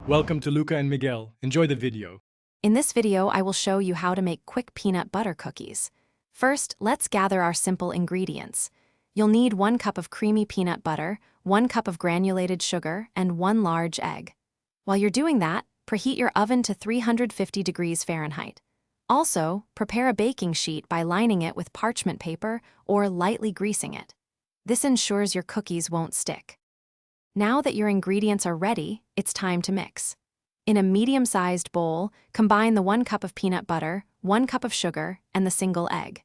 Welcome to Luca and Miguel. Enjoy the video. In this video, I will show you how to make quick peanut butter cookies. First, let's gather our simple ingredients. You'll need 1 cup of creamy peanut butter, 1 cup of granulated sugar, and 1 large egg. While you're doing that, preheat your oven to 350 degrees Fahrenheit. Also, prepare a baking sheet by lining it with parchment paper or lightly greasing it. This ensures your cookies won't stick. Now that your ingredients are ready, it's time to mix. In a medium-sized bowl, combine the 1 cup of peanut butter, 1 cup of sugar, and the single egg.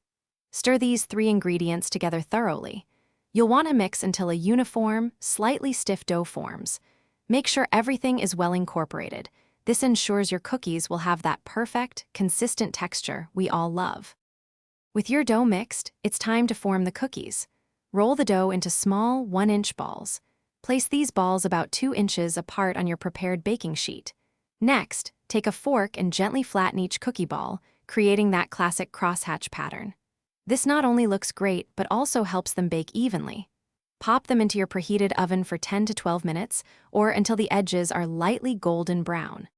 Stir these 3 ingredients together thoroughly. You'll want to mix until a uniform, slightly stiff dough forms. Make sure everything is well incorporated. This ensures your cookies will have that perfect, consistent texture we all love. With your dough mixed, it's time to form the cookies. Roll the dough into small, 1-inch balls. Place these balls about 2 inches apart on your prepared baking sheet. Next, take a fork and gently flatten each cookie ball, creating that classic crosshatch pattern. This not only looks great, but also helps them bake evenly. Pop them into your preheated oven for 10 to 12 minutes, or until the edges are lightly golden brown.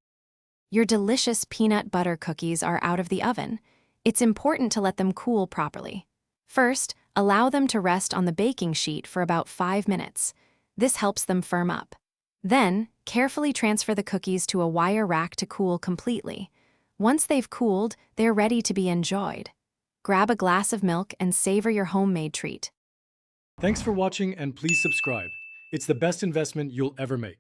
Your delicious peanut butter cookies are out of the oven. It's important to let them cool properly. First, allow them to rest on the baking sheet for about 5 minutes. This helps them firm up. Then, carefully transfer the cookies to a wire rack to cool completely. Once they've cooled, they're ready to be enjoyed. Grab a glass of milk and savor your homemade treat. Thanks for watching and please subscribe. It's the best investment you'll ever make.